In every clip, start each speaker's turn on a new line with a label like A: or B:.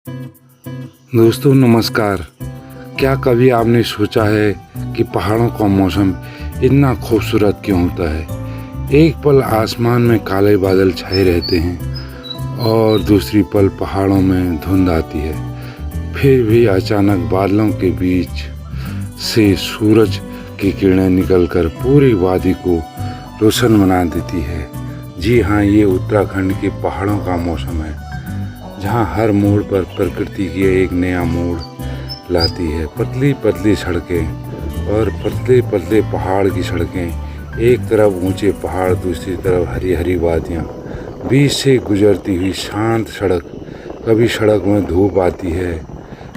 A: दोस्तों नमस्कार। क्या कभी आपने सोचा है कि पहाड़ों का मौसम इतना खूबसूरत क्यों होता है? एक पल आसमान में काले बादल छाए रहते हैं और दूसरी पल पहाड़ों में धुंध आती है। फिर भी अचानक बादलों के बीच से सूरज की किरणें निकलकर पूरी वादी को रोशन बना देती है। जी हाँ, ये उत्तराखंड के पहाड़ों का मौसम है, जहाँ हर मोड़ पर प्रकृति की एक नया मोड़ लाती है। पतली पतली सड़कें और पतले पतले पहाड़ की सड़कें, एक तरफ ऊंचे पहाड़, दूसरी तरफ हरी हरी वादियाँ, बीच से गुजरती हुई शांत सड़क। कभी सड़क में धूप आती है,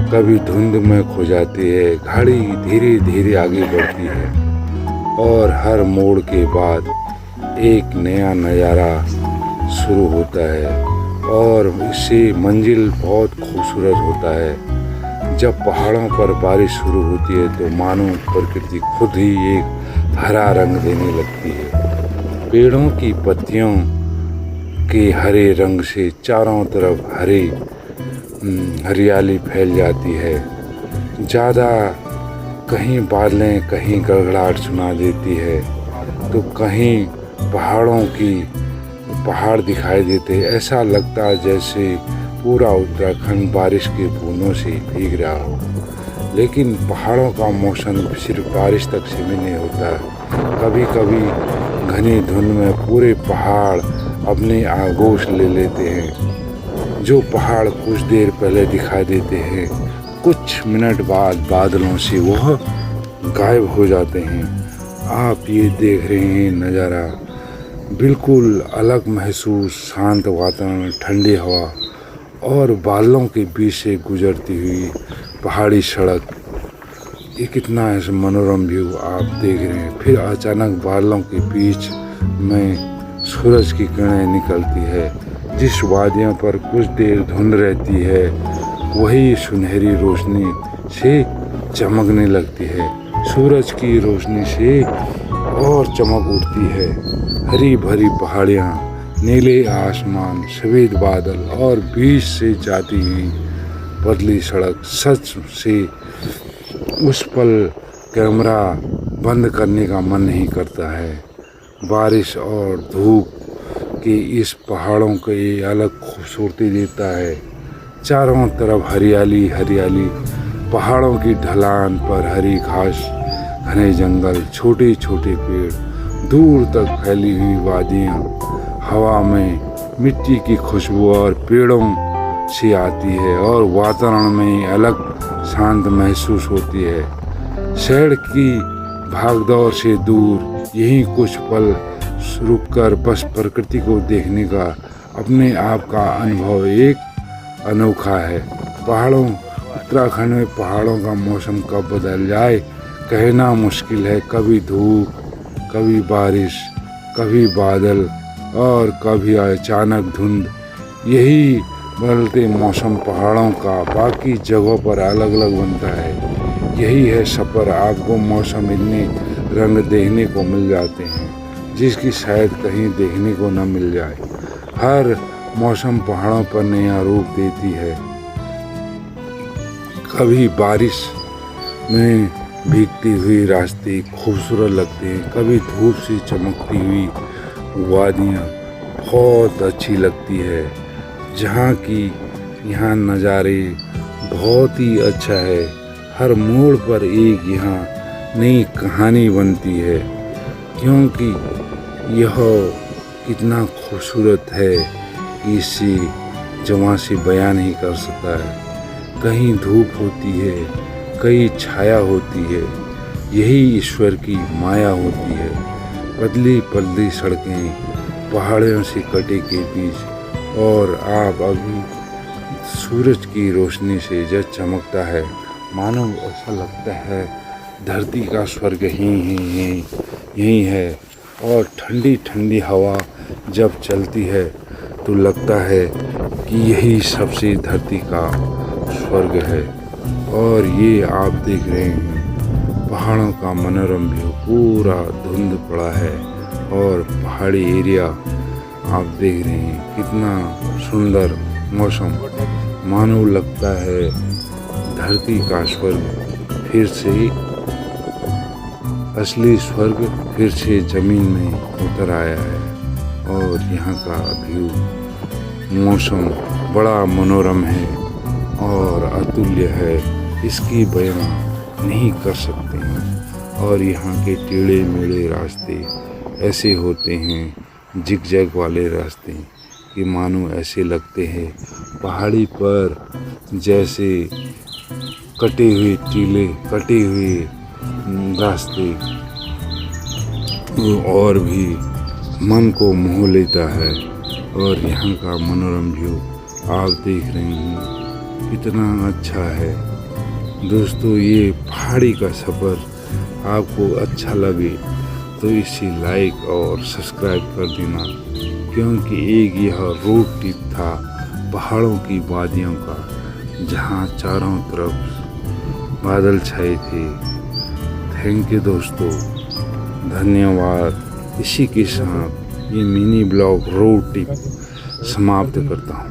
A: कभी धुंध में खो जाती है। गाड़ी धीरे धीरे आगे बढ़ती है और हर मोड़ के बाद एक नया नज़ारा शुरू होता है और इससे मंजिल बहुत खूबसूरत होता है। जब पहाड़ों पर बारिश शुरू होती है तो मानो प्रकृति खुद ही एक हरा रंग देने लगती है। पेड़ों की पत्तियों के हरे रंग से चारों तरफ हरियाली फैल जाती है। ज़्यादा कहीं बादलें, कहीं गड़गड़ाहट सुना देती है तो कहीं पहाड़ दिखाई देते। ऐसा लगता है जैसे पूरा उत्तराखंड बारिश के बूंदों से भीग रहा हो। लेकिन पहाड़ों का मौसम सिर्फ बारिश तक सीमित नहीं होता। कभी कभी घनी धुंध में पूरे पहाड़ अपने आगोश ले लेते हैं। जो पहाड़ कुछ देर पहले दिखाई देते हैं, कुछ मिनट बाद बादलों से वह गायब हो जाते हैं। आप ये देख रहे हैं नज़ारा बिल्कुल अलग महसूस, शांत वातावरण, ठंडी हवा और बादलों के बीच से गुजरती हुई पहाड़ी सड़क। ये कितना ऐसा मनोरम व्यू आप देख रहे हैं। फिर अचानक बादलों के बीच में सूरज की किरणें निकलती है। जिस वादियों पर कुछ देर धुंध रहती है, वही सुनहरी रोशनी से चमकने लगती है। सूरज की रोशनी से और चमक उठती है। हरी भरी पहाड़ियाँ, नीले आसमान, सफ़ेद बादल और बीच से जाती हुई पतली सड़क। सच से उस पल कैमरा बंद करने का मन नहीं करता है। बारिश और धूप के इस पहाड़ों को ये अलग खूबसूरती देता है। चारों तरफ हरियाली हरियाली, पहाड़ों की ढलान पर हरी घास, घने जंगल, छोटे छोटे पेड़, दूर तक फैली हुई वादियाँ। हवा में मिट्टी की खुशबू और पेड़ों से आती है और वातावरण में अलग शांत महसूस होती है। शहर की भागदौड़ से दूर यहीं कुछ पल रुककर बस प्रकृति को देखने का अपने आप का अनुभव एक अनोखा है। उत्तराखंड में पहाड़ों का मौसम कब बदल जाए कहना मुश्किल है। कभी धूप, कभी बारिश, कभी बादल और कभी अचानक धुंध। यही बदलते मौसम पहाड़ों का बाकी जगहों पर अलग अलग बनता है। यही है सफ़र। आपको मौसम इतने रंग देखने को मिल जाते हैं जिसकी शायद कहीं देखने को न मिल जाए। हर मौसम पहाड़ों पर नया रूप देती है। कभी बारिश में भीगती हुई रास्ते खूबसूरत लगते हैं, कभी धूप से चमकती हुई वादियाँ बहुत अच्छी लगती है। जहाँ की यहाँ नज़ारे बहुत ही अच्छा है। हर मोड़ पर एक यहाँ नई कहानी बनती है, क्योंकि यह कितना खूबसूरत है कि इसे जुबान से बयान नहीं कर सकता है। कहीं धूप होती है, कहीं छाया होती है। यही ईश्वर की माया होती है। पतली पतली सड़कें, पहाड़ियों से कटे के बीच, और आप अभी सूरज की रोशनी से जब चमकता है, मानो ऐसा लगता है धरती का स्वर्ग यही है। और ठंडी ठंडी हवा जब चलती है तो लगता है कि यही सबसे धरती का स्वर्ग है। और ये आप देख रहे हैं पहाड़ों का मनोरम व्यू। पूरा धुंध पड़ा है और पहाड़ी एरिया आप देख रहे हैं, कितना सुंदर मौसम। मानो लगता है धरती का स्वर्ग फिर से, असली स्वर्ग फिर से ज़मीन में उतर आया है। और यहाँ का व्यू, मौसम बड़ा मनोरम है और अतुल्य है, इसकी बयां नहीं कर सकते हैं। और यहाँ के टेढ़े मेढ़े रास्ते ऐसे होते हैं, जिगजैग वाले रास्ते, कि मानो ऐसे लगते हैं पहाड़ी पर जैसे कटे हुए टीले, कटे हुए रास्ते, और भी मन को मोह लेता है। और यहाँ का मनोरम व्यू आप देख रहे हैं, इतना अच्छा है। दोस्तों, ये पहाड़ी का सफ़र आपको अच्छा लगे तो इसे लाइक और सब्सक्राइब कर देना, क्योंकि एक यह रोड ट्रिप था पहाड़ों की वादियों का, जहाँ चारों तरफ बादल छाए थे। थैंक यू दोस्तों, धन्यवाद। इसी के साथ ये मिनी ब्लॉग रोड ट्रिप समाप्त करता हूँ।